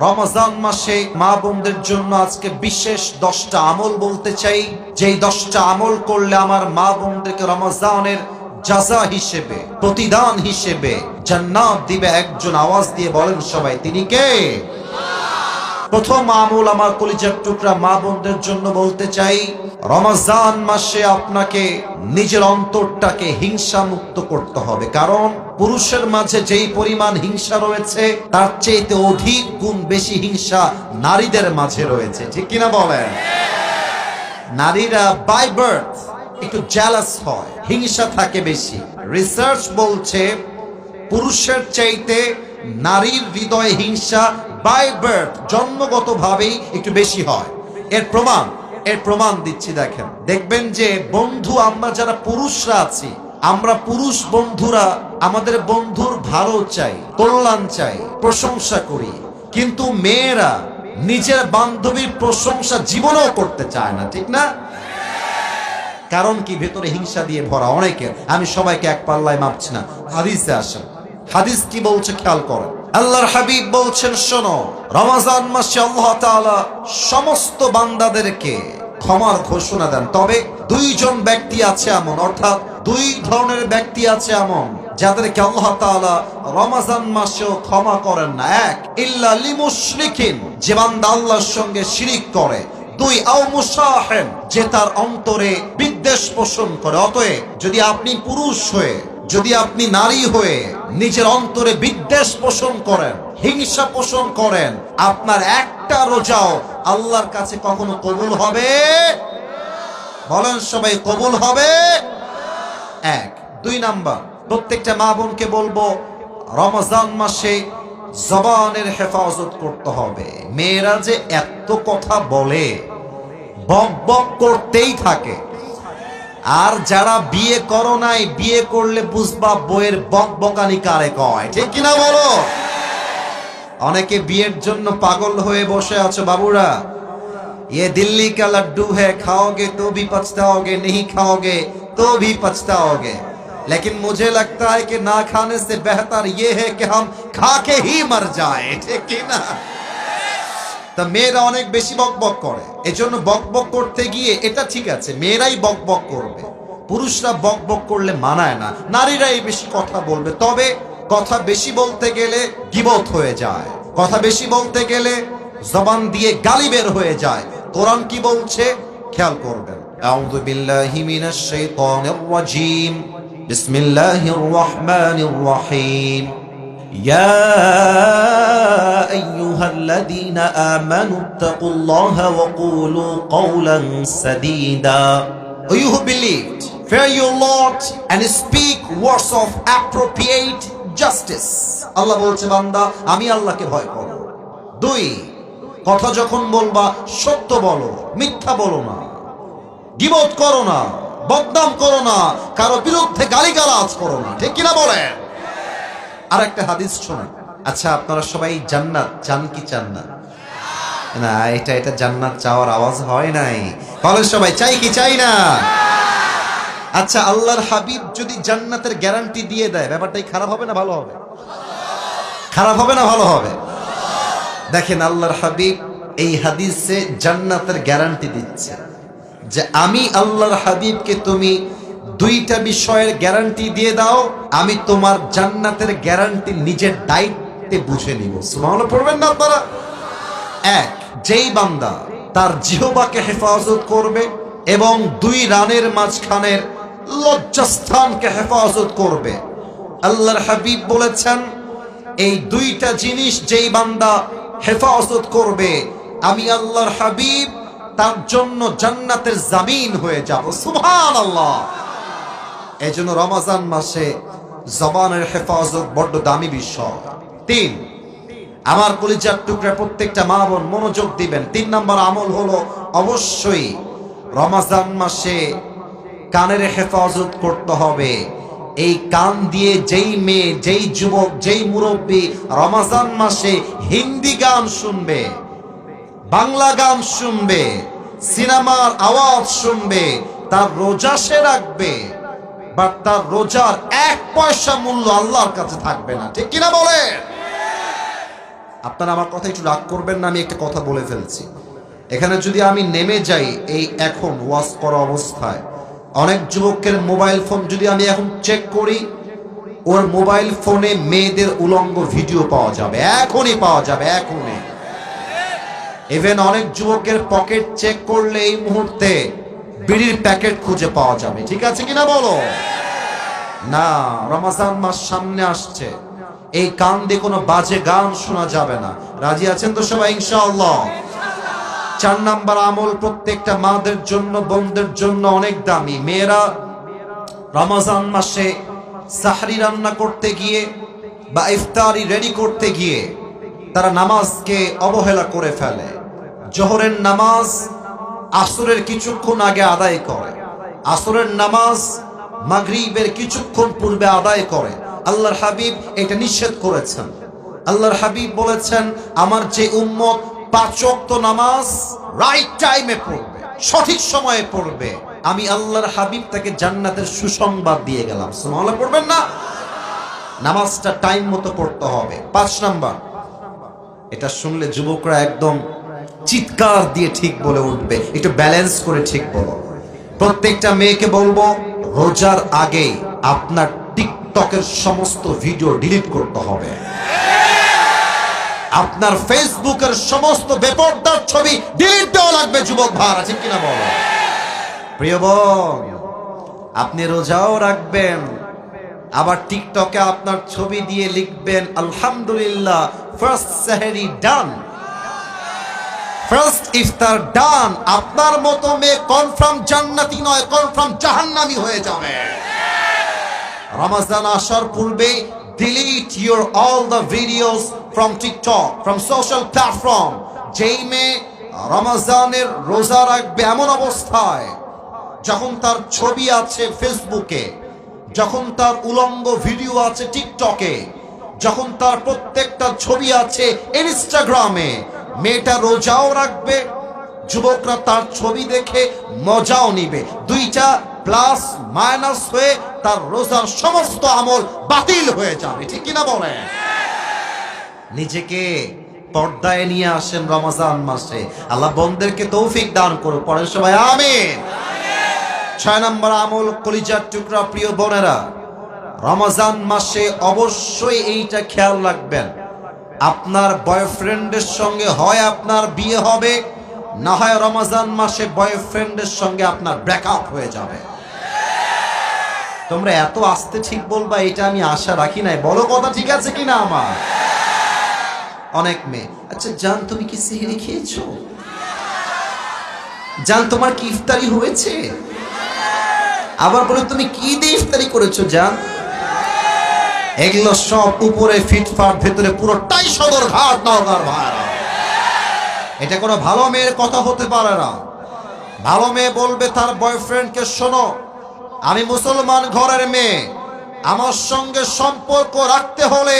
রমজান মাসে মা বোনদের জন্য আজকে বিশেষ 10টা আমল বলতে চাই, যেই 10টা আমল করলে আমার মা বোনদেরকে রমজানের জাযা হিসেবে, প্রতিদান হিসেবে জান্নাত দিবে। একজন আওয়াজ দিয়ে বলেন সবাই, তিনি কে? প্রথম আমল আমার কলিজার টুকরা মা বোনদের জন্য বলতে চাই, রমজান মাসে আপনাকে নিজের অন্তরটাকে হিংসা মুক্ত করতে হবে। কারণ পুরুষের মাঝে যেই পরিমাণ হিংসা রয়েছে তার চেয়ে অধিক গুণ বেশি হিংসা নারীদের মাঝে রয়েছে, ঠিক কিনা বলেন? নারীরা বাই বার্থ একটু জেলাস হয়, হিংসা থাকে বেশি। রিসার্চ বলছে পুরুষের চাইতে নারীর হৃদয়ে হিংসা বাই বার্থ জন্মগতভাবেই একটু বেশি হয়। এর প্রমাণ দিচ্ছি, দেখবেন যে বন্ধু, আমরা যারা পুরুষরা আছি, আমরা পুরুষ বন্ধুরা আমাদের বন্ধুর ভালো চাই, কল্যাণ চাই, প্রশংসা করি, কিন্তু মেয়েরা নিজের বান্ধবীর প্রশংসা জীবনেও করতে চায় না, ঠিক না? কারণ কি? ভেতরে হিংসা দিয়ে ভরা অনেকের। আমি সবাইকে এক পাল্লায় মাপছি না, হাদিসে আসেন। হাদিস কি বলছে খেয়াল করেন। আল্লাহর হাবিব বলছেন, শোনো, রমজান মাসে আল্লাহ তাআলা সমস্ত বান্দাদেরকে ক্ষমার ঘোষণা দেন, তবে দুইজন ব্যক্তি আছে এমন, অর্থাৎ দুই ধরনের ব্যক্তি আছে এমন যাদেরকে আল্লাহ তাআলা রমজান মাসেও ক্ষমা করেন না। এক, ইল্লা লিমুশরিকিন, যে বান্দা আল্লাহর সঙ্গে শিরিক করে। দুই, আও মুসাহিন, যে তার অন্তরে বিদ্বেষ পোষণ করে। অতএব যদি আপনি পুরুষ হয়ে, যদি আপনি নারী হয়ে নিজের অন্তরে বিদ্বেষ পোষণ করেন, হিংসা পোষণ করেন, আপনার একটা রোজাও আল্লাহর কাছে কখনো কবুল হবে? বলেন সবাই, কবুল হবে? এক। দুই নাম্বার, প্রত্যেকটা মা বোনকে বলবো, রমজান মাসে জবানের হেফাজত করতে হবে। মেয়েরা যে এত কথা বলে, বক বক করতেই থাকে। আর যারা বিয়ে করো নাই, বিয়ে করলে বুঝবা বইয়ের বক বকানি কারে কয়, ঠিক কিনা বলো? অনেকে বিয়ের জন্য পাগল হয়ে বসে আছো বাবুরা। ये दिल्ली का लड्डू है, खाओगे तो भी पछताओगे, नहीं खाओगे तो भी पछताओगे, लेकिन मुझे लगता है कि ना खाने से बेहतर ये है कि हम खा के ही मर जाए, ठीक है ना? তা মেয়েরা অনেক বেশি বক বক করে, এজন্য বক বক করতে গিয়ে এটা ঠিক আছে, মেয়েরাই বক বক করবে, পুরুষরা বক বক করলে মানায় না, নারীরাই বেশি কথা বলবে। তবে কথা বেশি বলতে গেলে গীবত হয়ে যায়, কথা বেশি বলতে গেলে জবান দিয়ে গালি বের হয়ে যায়। কোরআন কি বলছে খেয়াল করবেন। আউযু বিল্লাহি মিনাশ শাইতানির রাজীম, বিসমিল্লাহির রহমানির রহিম। ইয়া আইয়ুহাল্লাযীনা আমানুত্তাকুল্লাহা ওয়া কুলু কওলান সাদীদা। You who believed, fear your Lord and speak words of appropriate justice. আল্লাহ বলছে, বান্দা আমি আল্লাহকে ভয় করো। দুই, কথা যখন বলবা সত্য বলো, মিথ্যা বলো না, গীবত করো না, বদনাম করো না, কারো বিরুদ্ধে গালিগালাজ করো না, ঠিক কিনা বলেন? আর একটা হাদিস শোনেন। আচ্ছা, আপনারা সবাই জান্নাত চান কি চান না? না, এটা জান্নাত চাওয়ার আওয়াজ হয় নাই। বলেন সবাই, চাই কি চাই না? আচ্ছা, আল্লাহর হাবিব যদি জান্নাতের গ্যারান্টি দিয়ে দেয়, ব্যাপারটাই খারাপ হবে না ভালো হবে? খারাপ হবে না ভালো হবে? দেখেন, আল্লাহর হাবিব এই হাদিসে জান্নাতের গ্যারান্টি দিচ্ছে যে আমি আল্লাহর হাবিবকে তুমি দুইটা বিষয়ের গ্যারান্টি দিয়ে দাও, আমি তোমার জান্নাতের গ্যারান্টি নিজের দায়িত্বে বুঝে নিব। সুবহানাল্লাহ পড়বেন না আপনারা? এক, যেই বান্দা তার জিহ্বাকে হেফাজত করবে এবং দুই রানের মাঝখানের লজ্জাস্থানকে হেফাজত করবে, আল্লাহর হাবিব বলেছেন এই দুইটা জিনিস যেই বান্দা হেফাজত করবে, আমি আল্লাহর হাবিব তার জন্য জান্নাতের জামিন হয়ে যাব। সুবহানাল্লাহ। এজন্য রমজান মাসে জবানের হেফাজত বড্ড দামি বিষয়। তিন, আমার কলিজার টুকরা প্রত্যেকটা মা বোন মনোযোগ দিবেন। 3 নম্বর আমল হলো, অবশ্যই রমজান মাসে কানের হেফাজত করতে হবে। এই কান দিয়ে যেই মেয়ে, যেই যুবক, যেই মুরব্বী রমজান মাসে হিন্দি গান শুনবে, বাংলা গান শুনবে, সিনেমার আওয়াজ শুনবে, তার রোজা সে রাখবে, বাট তার রোজার 1 পয়সা মূল্য আল্লাহর কাছে থাকবে না, ঠিক কিনা বলে? আপনারা আমার কথা একটু রাগ করবেন না, আমি একটা কথা বলে ফেলছি। এখানে যদি আমি নেমে যাই এই এখন ওয়াজ করা অবস্থায়, অনেক যুবকের মোবাইল ফোন যদি আমি এখন চেক করি, ওর মোবাইল ফোনে মেয়েদের উলঙ্গ ভিডিও পাওয়া যাবে, এখনই পাওয়া যাবে, এখনই। ইভেন অনেক যুবকের পকেট চেক করলে এই মুহূর্তে বিড়ির প্যাকেট খুঁজে পাওয়া যাবে। ঠিক আছে কিনা বলো? না, রমজান মাস সামনে আসছে, এই কান দিয়ে কোনো বাজে গান শোনা যাবে না। রাজি আছেন তো সবাই ইনশাআল্লাহ? 4 নাম্বার আমল প্রত্যেকটা মাদের জন্য, বোনদের জন্য অনেক দামি। মেয়েরা রমজান মাসে সাহরি রান্না করতে গিয়ে বা ইফতারি রেডি করতে গিয়ে তারা নামাজকে অবহেলা করে ফেলে। জোহরের নামাজ আসরের কিছুক্ষণ আগে আদায় করে, আসরের নামাজ মাগরিবের কিছুক্ষণ পূর্বে আদায় করে। আল্লাহর হাবিব এটা নিষেধ করেছেন। আল্লাহর হাবিব বলেছেন, আমার যে উম্মত 5 ওয়াক্ত নামাজ রাইট টাইমে পড়বে, সঠিক সময়ে পড়বে, আমি আল্লাহর হাবিব তাকে জান্নাতের সুসংবাদ দিয়ে গেলাম। সুবহানাল্লাহ পড়বেন না? নামাজটা টাইম মতো পড়তে হবে। 5 নাম্বার, এটা শুনলে যুবকরা একদম চিৎকার দিয়ে ঠিক বলে উঠবে, একটু ব্যালেন্স করে ঠিক বলো। প্রত্যেকটা মেয়েকে বলবো, রোজার আগে আপনার টিকটকের সমস্ত ভিডিও ডিলিট করতে হবে। আপনার ফেসবুকের সমস্ত বেপরদার ছবি ডিলিট দেওয়া লাগবে যুবক ভাইরা, ঠিক কিনা বলো? প্রিয় বোন, আপনি রোজাও রাখবেন, আবার টিকটকে আপনার ছবি দিয়ে লিখবেন আলহামদুলিল্লাহ ফার্স্ট সেহরি ডান, ফার্স্ট ইফতার ডান। আপনার মতো মেয়ে কনফার্ম জান্নাতি নয়, কনফার্ম জাহান্নামী হয়ে যাবে। রমজান আসার পূর্বে delete your all the videos from TikTok, from social platform। যেই মেয়ে রমজানের রোজা রাখবে এমন অবস্থায় যখন তার ছবি আছে ফেসবুকে, যখন তার উলঙ্গ ভিডিও আছে টিকটকে, যখন তার প্রত্যেকটা ছবি আছে ইনস্টাগ্রামে, মেয়েটা রোজাও রাখবে, যুবকরা তার ছবি দেখে মজাও নিবে, দুইটা প্লাস মাইনাস হয়ে তার রোজার সমস্ত আমল বাতিল হয়ে যাবে। ঠিক কিনা বলে? নিজেকে পর্দায় নিয়ে আসেন রমজান মাসে। আল্লাহ বন্দেরকে তৌফিক দান করুন, পড়েন সবাই আমিন। 6 নম্বর আমল, কলিজার টুকরা প্রিয় বোনেরা, রমজান মাসে অবশ্যই এইটা খেয়াল রাখবেন, আপনার বয়ফ্রেন্ডের সঙ্গে হয় আপনার বিয়ে হবে, না হয় রমজান মাসে বয়ফ্রেন্ডের সঙ্গে আপনার ব্রেকআপ হয়ে যাবে। তোমরা এত আস্তে ঠিক বলবা এটা আমি আশা রাখি নাই, বলো কথা ঠিক আছে কিনা আমার? অনেক মেয়ে, আচ্ছা জান তুমি কি সেহরি খেয়েছো? জান তোমার কি ইফতারি হয়েছে? আবার বলে তুমি কি দিয়ে ইফতারি করেছো জান? এগুলো সব উপরে ফিটফাট, ভেতরে পুরোটাই সদর ঘাট নওগাঁর ভাইরা। এটা কোনো ভালো মেয়ের কথা হতে পারে না। ভালো মেয়ে বলবে তার বয়ফ্রেন্ডকে, শোনো আমি মুসলমান ঘরের মেয়ে, আমার সঙ্গে সম্পর্ক রাখতে হলে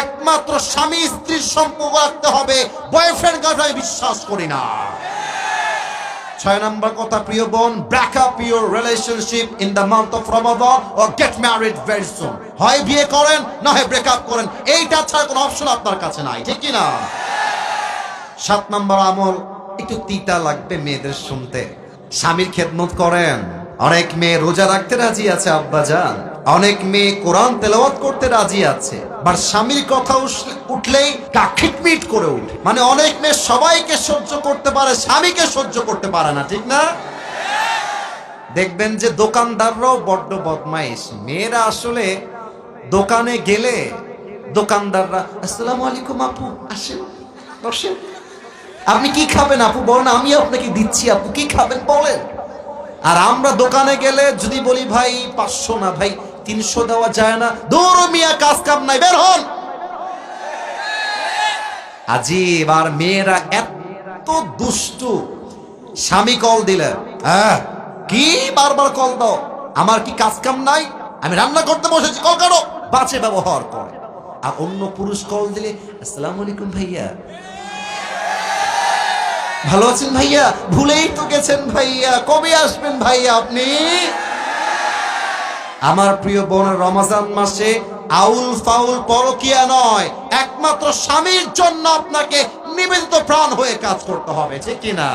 একমাত্র স্বামী স্ত্রীর সম্পর্ক রাখতে হবে, বয়ফ্রেন্ড গার্লফ্রেন্ড বিশ্বাস করি না। 6 নম্বর কথা প্রিয় বোন, break up your relationship in the month of Ramadan or get married very soon. হয় বিয়ে করেন না হয় ব্রেক আপ করেন, এইটা ছাড়া কোনো অপশন আপনার কাছে নাই, ঠিক কি না? 7 নম্বর আমল, একটু তিতা লাগবে মেয়েদের শুনতে, স্বামীর খেদমত করেন। অনেক মেয়ে রোজা রাখতে রাজি আছে আব্বাজান, অনেক মেয়ে কোরআন তেলাওয়াত করতে রাজি আছে, বাট স্বামীর কথা উঠলেই কাখিটমিট করে উঠে। মানে অনেক মেয়ে সবাইকে সহ্য করতে পারে, স্বামীকে সহ্য করতে পারে না, ঠিক না? দেখবেন যে দোকানদাররাও বড্ড বদমাইশ। মেয়েরা আসলে দোকানে গেলে দোকানদাররা, আসসালামু আলাইকুম আপু, আসেন বসেন, আপনি কি খাবেন আপু বলেন, আমি আপনাকে দিচ্ছি, আপু কি খাবেন বলেন। আর আমরা দোকানে গেলে যদি বলি ভাই 500 না ভাই 300 দেওয়া যায় না, দৌড় মিয়া, কাজ কাম নাই, বের হন। আজিব। আর মেয়েরা এত দুষ্টু, স্বামী কল দিলে কি বারবার কল দাও, আমার কি কাজ কাম নাই, আমি রান্না করতে বসেছি, কল কাটো, বাজে ব্যবহার করে। আর অন্য পুরুষ কল দিলে, আসসালামু আলাইকুম ভাইয়া, ভালো আছেন ভাইয়া, ভুলেই তো গেছেন ভাইয়া, কবে আসবেন ভাইয়া আপনি? আমার প্রিয় বোনের, রমজান মাসে আউল ফাউল পরকিয়া নয়, একমাত্র স্বামীর জন্য আপনাকে নিবেদিত প্রাণ হয়ে কাজ করতে হবে, ঠিক কিনা?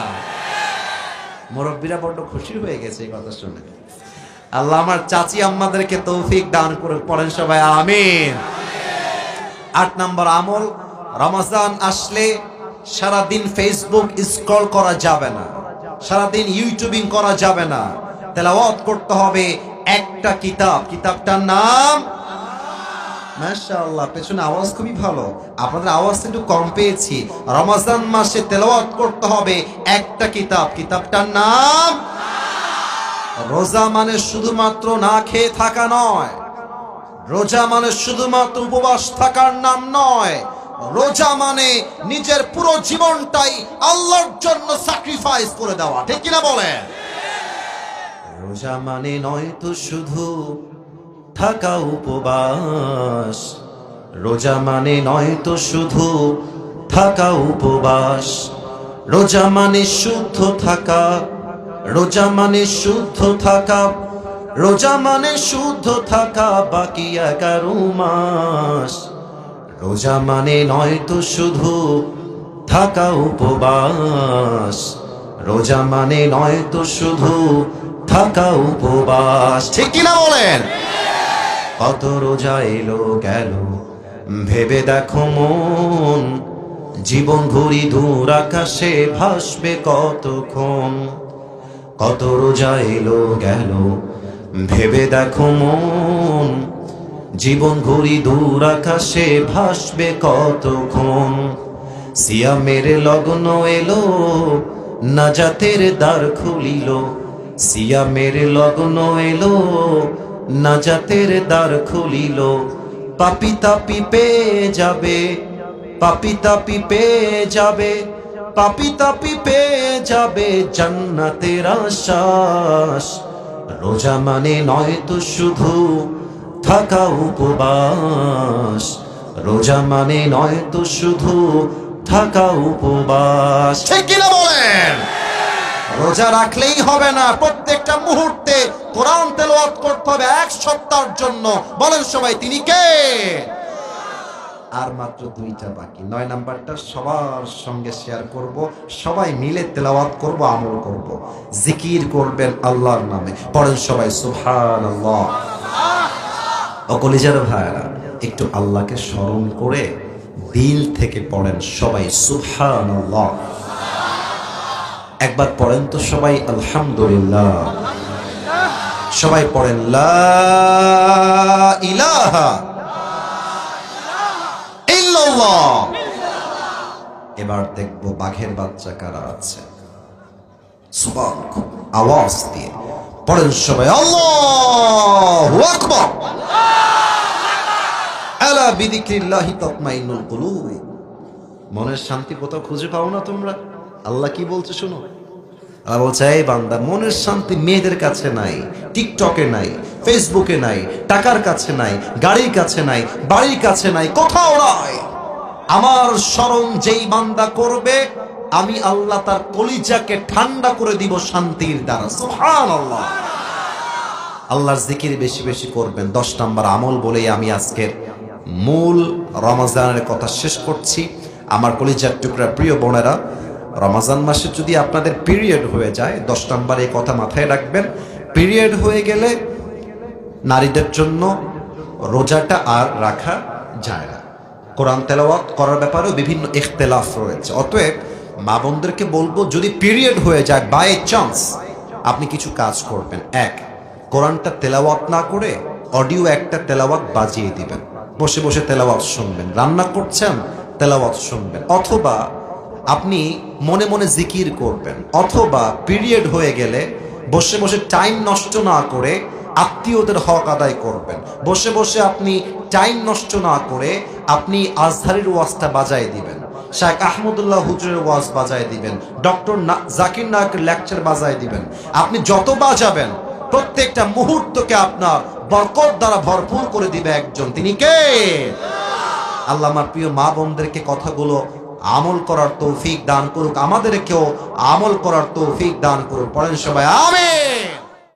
মুরব্বীরা বড্ড খুশি হয়ে গেছে এই কথা শুনে। আল্লাহ আমার চাচি আম্মাদেরকে তৌফিক দান করে, পড়েন সবাই আমিন। 8 নম্বর আমল, রমজান আসলে সারাদিন ফেসবুক স্ক্রল করা যাবে না, সারাদিন ইউটিউবিং করা যাবে না, তেলাওয়াত করতে হবে একটা কিতাব। কিতাবটার নাম, মাশাআল্লাহ পেছনে আওয়াজ খুবই ভালো, আপনাদের আওয়াজ একটু কম পেয়েছি। রমজান মাসে তেলাওয়াত করতে হবে একটা কিতাব। কিতাবটার নাম, রোজা মানে শুধুমাত্র না খেয়ে থাকা নয়, রোজা মানে শুধুমাত্র উপবাস থাকার নাম নয়, রোজা মানে নিজের পুরো জীবনটাই আল্লাহর জন্য স্যাক্রিফাইস করে দেওয়া, ঠিক কিনা বলেন? রোজা মানে নয় তো শুধু থাকা উপবাস, রোজা মানে নয় তো শুধু থাকা উপবাস, রোজা মানে শুদ্ধ থাকা, রোজা মানে শুদ্ধ থাকা, রোজা মানে শুদ্ধ থাকা বাকি 11 মাস। রোজা মানে নয় তো শুধু থাকা উপবাস, রোজা মানে নয় তো শুধু থাকা উপবাস, ঠিক কিনা বলেন? কত রোজা এলো গেল ভেবে দেখো মন, জীবন ঘুরি দূর আকাশে ভাসবে কতক্ষণ। কত রোজা এলো গেল ভেবে দেখো মন, জীবন ঘুরি দূর আকাশে ভাসবে কতক্ষণ। সিয়ামের লগ্ন এলো নাজাতের দ্বার খুলিল, সিয়ামের লগ্ন এলো নাজাতের দ্বার খুলিল। পাপি তাপি পেয়ে যাবে, পাপি তাপি পেয়ে যাবে, পাপি তাপি পেয়ে যাবে জান্নাতের আশ্বাস। রোজা মানে নয় তো শুধু থাকা উপবাস, রোজা মানে নয় তো শুধু থাকা উপবাস, ঠিক কিনা বলেন? রোজা রাখলেই হবে না, প্রত্যেকটা মুহূর্তে কোরআন তেলাওয়াত করতে হবে 1 সপ্তাহের জন্য। বলেন সবাই, তিনি কে? আর মাত্র 2টা বাকি, 9 নাম্বারটা সবার সঙ্গে শেয়ার করব, সবাই মিলে তেলাওয়াত করব, আমল করব, জিকির করবেন আল্লাহর নামে। পড়েন সবাই সুবহানাল্লাহ। ও কলিজার ভাইরা, একটু আল্লাহকে স্মরণ করে দিল থেকে পড়েন সবাই সুবহানাল্লাহ। একবার পড়েন তো সবাই আলহামদুলিল্লাহ। সবাই পড়েন লা ইলাহা ইল্লাল্লাহ। এবার দেখবো বাঘের বাচ্চা কারা আছে। সুবহানাল্লাহ, আওয়াজ দিয়ে পড়েন সবাই আল্লাহু আকবার। আলা বিযিকরিল্লাহি তাতমাইন্নুল কুলুব। মনের শান্তি কোথাও খুঁজে পাও না তোমরা? আল্লাহ কি বলছে শুনো। আল্লাহ বলছে, এই বান্দা, মনের শান্তি মেয়েদের কাছে নাই, টিকটকে নাই, ফেসবুকে নাই, টাকার কাছে নাই, গাড়ির কাছে নাই, বাড়ির কাছে নাই, কোথাও নাই। আমার স্মরণ যেই বান্দা করবে, আমি আল্লাহ তার কলিজাকে ঠান্ডা করে দিব শান্তির দ্বারা। সুবহানাল্লাহ। আল্লাহর জিকির বেশি বেশি করবেন। 10 নম্বর আমল বলেই আমি আজকের মূল রমজানের কথা শেষ করছি। আমার কলিজার টুকরা প্রিয় বোনেরা, রমজান মাসে যদি আপনাদের পিরিয়ড হয়ে যায়, 10 নম্বর এই কথা মাথায় রাখবেন। পিরিয়ড হয়ে গেলে নারীদের জন্য রোজাটা আর রাখা যায় না। কোরআন তেলাওয়াত করার ব্যাপারেও বিভিন্ন ইখতিলাফ রয়েছে। অতএব মা বোনদেরকে বলবো, যদি পিরিয়ড হয়ে যায় বাই চান্স, আপনি কিছু কাজ করবেন। 1, কোরআনটা তেলাওয়াত না করে অডিও একটা তেলাওয়াত বাজিয়ে দিবেন, বসে বসে তেলাওয়াত শুনবেন। রান্না করছেন, তেলাওয়াত শুনবেন। অথবা আপনি মনে মনে জিকির করবেন। অথবা পিরিয়ড হয়ে গেলে বসে বসে টাইম নষ্ট না করে আত্মীয়দের হক আদায় করবেন। বসে বসে আপনি টাইম নষ্ট না করে আপনি আজহারের ওয়াজটা বাজায় দিবেন, শাইখ আহমদুল্লাহ হুজুরের ওয়াজ বাজায় দিবেন, ডক্টর জাকির নায়কের লেকচার বাজায় দিবেন। আপনি যত বাজাবেন, প্রত্যেকটা মুহূর্তকে আপনার বরকত দ্বারা ভরপুর করে দিবে একজন, তিনি কে? আল্লাহ আমার প্রিয় মা বোনদেরকে কথাগুলো আমল করার তৌফিক দান করুক, আমাদেরকেও আমল করার তৌফিক দান করুক। পড়েন সবাই আমিন।